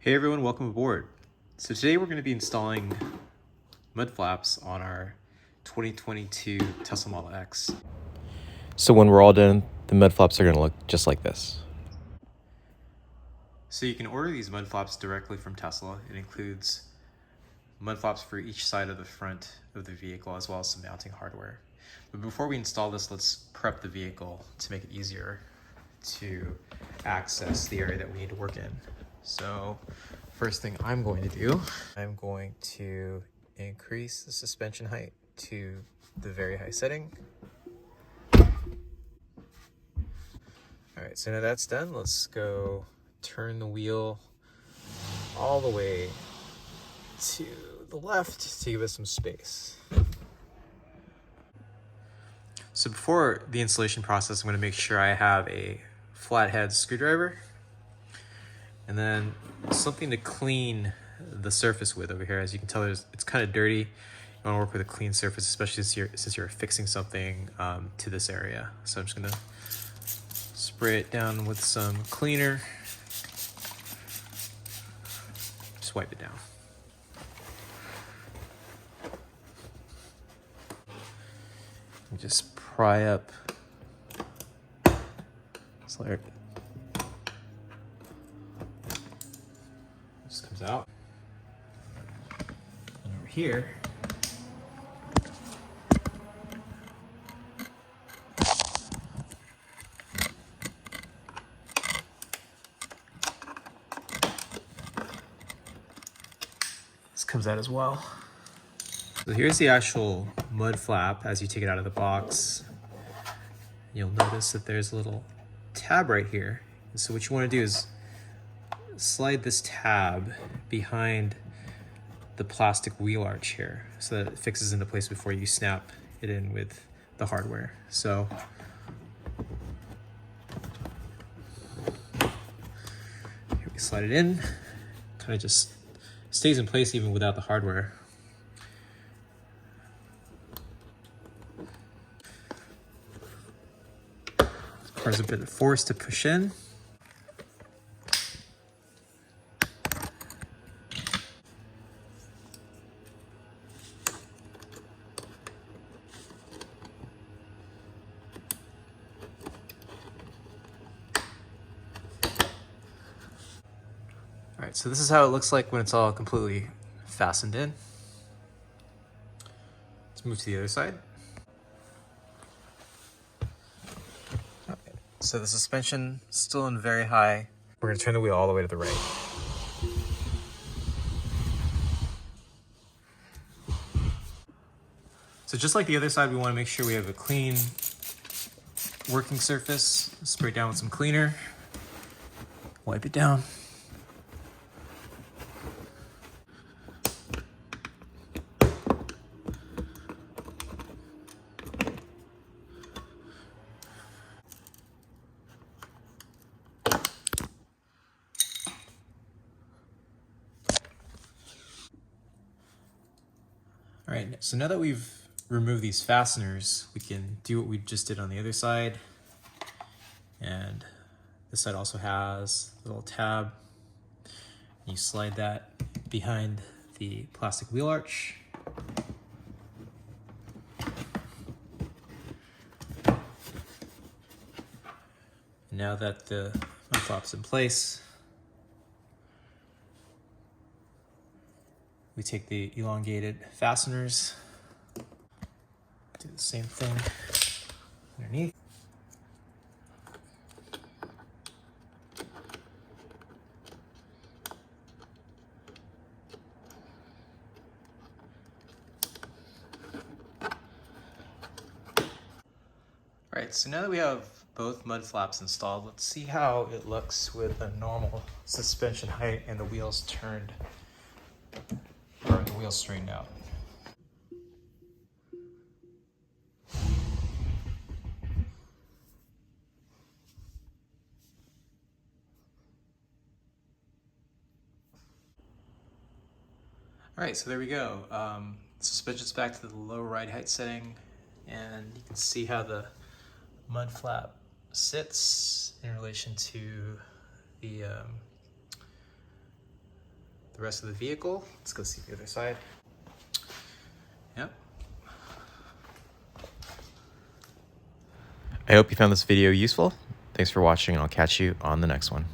Hey everyone, welcome aboard. So today we're going to be installing mud flaps on our 2022 Tesla Model X. So when we're all done, the mud flaps are going to look just like this. So you can order these mud flaps directly from Tesla. It includes mud flaps for each side of the front of the vehicle as well as some mounting hardware. But before we install this, let's prep the vehicle to make it easier to access the area that we need to work in. So first thing I'm going to do, I'm going to increase the suspension height to the very high setting. All right, so now that's done, let's go turn the wheel all the way to the left to give us some space. So before the installation process, I'm going to make sure I have a flathead screwdriver and then something to clean the surface with over here. As you can tell, it's kind of dirty. You want to work with a clean surface, especially since you're fixing something to this area. So I'm just going to spray it down with some cleaner. Just wipe it down. And just pry up this layer. Just comes out. And over here, this comes out as well. So here's the actual mud flap as you take it out of the box. You'll notice that there's a little tab right here. And so what you want to do is slide this tab behind the plastic wheel arch here so that it fixes into place before you snap it in with the hardware. So here we slide it in, kind of just stays in place even without the hardware. Requires a bit of force to push in. All right, so this is how it looks like when it's all completely fastened in. Let's move to the other side. So the suspension still in very high. We're going to turn the wheel all the way to the right. So just like the other side, we want to make sure we have a clean working surface. Spray it down with some cleaner. Wipe it down. All right, so now that we've removed these fasteners, we can do what we just did on the other side. And this side also has a little tab. You slide that behind the plastic wheel arch. Now that the mud flap's in place, we take the elongated fasteners, do the same thing underneath. All right, so now that we have both mud flaps installed, let's see how it looks with a normal suspension height and the wheels turned, or the wheels straightened out. All right, so there we go. Suspension's back to the low ride height setting, and you can see how the mud flap sits in relation to the the rest of the vehicle. Let's go see the other side. Yep. I hope you found this video useful. Thanks for watching, and I'll catch you on the next one.